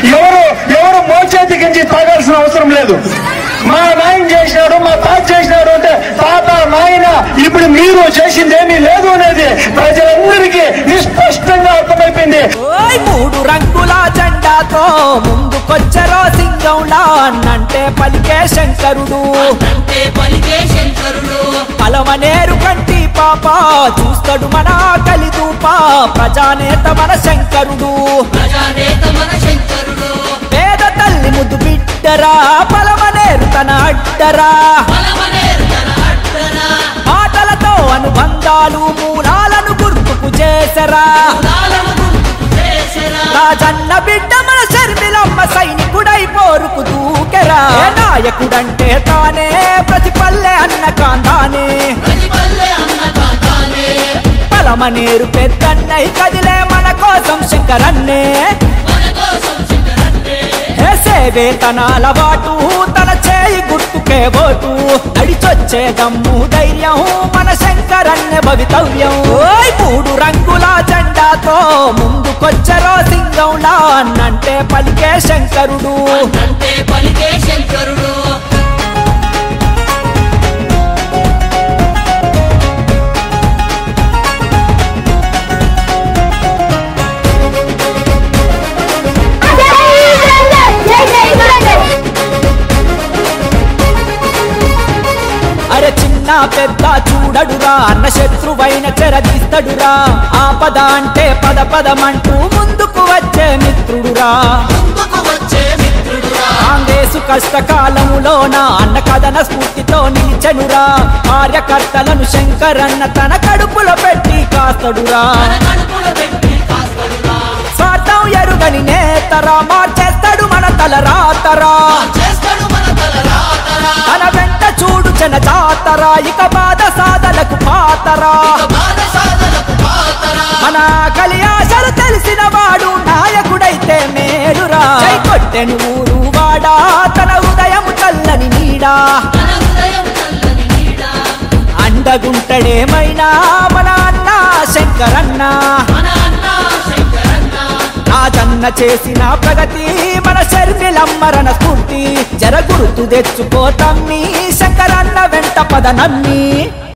ఎవరు ఎవరు మోచేతి కించి తాగాల్సిన అవసరం లేదు. మా నాయన చేసినాడు, మా తాత చేసినాడు అంటే తాత నాయన ఇప్పుడు మీరు చేసింది ఏమీ లేదు అనేది ప్రజలందరికీ నిస్పష్టంగా అర్థమైపోయింది. మూడు రంగుల జెండాతో ముందుకొచ్చరో సింగంలా అన్నంటే పలికే శంకరుడు. పలమనేరు కంటి పాప చూస్తాడు మన కలిదూప ప్రజానేత మన శంకరుడు. పేద తల్లి ముద్దు బిడ్డరా పలమనేరు తన అడ్డరా. మాటలతో అనుబంధాలు మూలాలను గుర్తుకు చేసరా. రాజన్న బిడ్డ మన శర్మిలమ్మ సైనికుడై పోరుకు దూకెరా. నాయకుడంటే తానే ప్రతి పల్లె అన్న కాందానే. పలమనేరు పెద్దన్నై కదిలే మన కోసం శంకరన్నే. వేతనాల వాటు తన చేయి గుర్తుకే ఓటు. నడిచొచ్చే దమ్ము ధైర్యం మన శంకరన్నే భవితవ్యం. మూడు రంగుల జెండాతో ముందుకొచ్చరో సింగంలా అన్నంటే పలికే శంకరుడు. అరే చిన్న పెద్ద చూడడురా అన్న శత్రువైన చెరదీస్తాడురా. ఆపద అంటే పద పదమంటూ ముందుకు వచ్చే మిత్రుడురా. కాంగ్రెసు కష్టకాలములోన అన్న కథన స్ఫూర్తితో నిలిచెనురా. కార్యకర్తలను శంకరన్న తన కడుపులో పెట్టి కాస్తడురా. స్వార్థం ఎరుగని నేతరా మార్చేస్తాడు మన తల రాతరా. తన వెంట చూడు జన జాతరా ఇక బాధ సాధలకు పాతరా. మన కలియాసలు తెలిసిన వాడు నాయకుడైతే మేలురా. కొట్టెను ఊరు వాడా తన హృదయం చల్లని నీడా. అండగుంటడేమైనా మన అన్న శంకరన్న. రాజన్న చేసిన ప్రగతి మన శర్మిలమ్మరణ స్ఫూర్తి. జరగుర్తు తెచ్చుకో తమ్మి శంకరన్న వెంట పద నమ్మి.